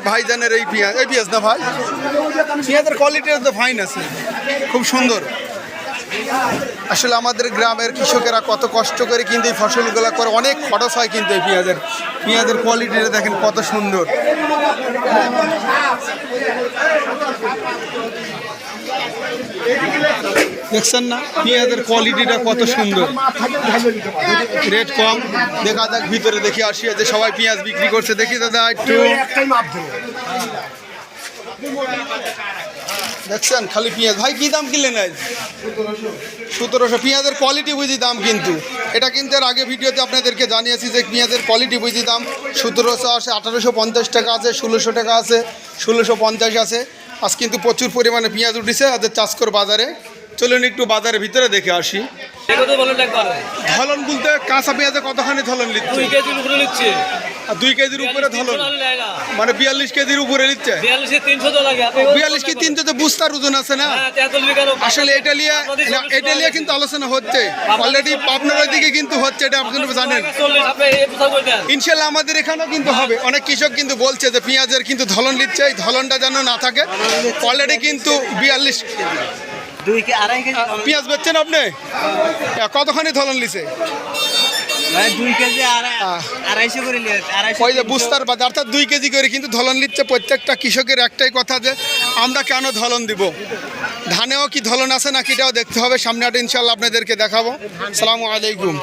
ভাইজানের এই পেঁয়াজ না ভাই, পেঁয়াজের কোয়ালিটিটা তো ফাইন আছে, খুব সুন্দর। আসলে আমাদের গ্রামের কৃষকেরা কত কষ্ট করে কিন্তু এই ফসলগুলো করে, অনেক খরচ হয় কিন্তু এই পেঁয়াজের কোয়ালিটিটা দেখেন কত সুন্দর। দেখছেন না পেঁয়াজের কোয়ালিটিটা কত সুন্দর, রেট কম। দেখা যাক ভিতরে দেখি আসি, যে সবাই পেঁয়াজ বিক্রি করছে, দেখি দাদা একটু। দেখছেন খালি পেঁয়াজ। ভাই কি দাম কিনলেন আজ? 1700। পেঁয়াজের কোয়ালিটি বুঝি দাম, কিন্তু এটা কিন্তু এর আগে ভিডিওতে আপনাদেরকে জানিয়েছি যে পেঁয়াজের কোয়ালিটি বুঝি দাম 1700 আছে, 1850 টাকা আছে, 1600 টাকা আছে, 1650 আছে। আজ কিন্তু প্রচুর পরিমাণে পেঁয়াজ উঠেছে আজ চাষকর বাজারে। চলুন একটু বাজারের ভিতরে দেখে আসি। ধলন বলতে কাঁচা পেঁয়াজে কতখানি ধলন নিচ্ছে? 2 কেজির উপরে নিচ্ছে। আর 2 কেজির উপরে ধলন মানে 42 কেজির উপরে নিচ্ছে। 42 কি 300 তো বুস্তার ওজন আছে না? আসলে এটা নিয়ে কিন্তু আলোচনা হচ্ছে অলরেডি, আপনার ওইদিকে কিন্তু হচ্ছে, এটা আপনারা জানেন। ইনশাল্লাহ আমাদের এখানেও কিন্তু হবে। অনেক কৃষক কিন্তু বলছে যে পেঁয়াজের কিন্তু ধলন নিচ্ছে, এই ধলনটা যেন না থাকে। অলরেডি কিন্তু 42 পেঁয়াজ বেচছেন আপনি? কতখানি ধলন লিছে? 2 কেজি 250 করে ওই যে বুস্তার বাজার, অর্থাৎ 2 কেজি করে কিন্তু ধলন নিচ্ছে। প্রত্যেকটা কৃষকের একটাই কথা যে আমরা কেন ধলন দিব, ধানেও কি ধলন আছে নাকি এটাও দেখতে হবে। সামনে ইনশাল্লাহ আপনাদেরকে দেখাবো। আসসালামু আলাইকুম।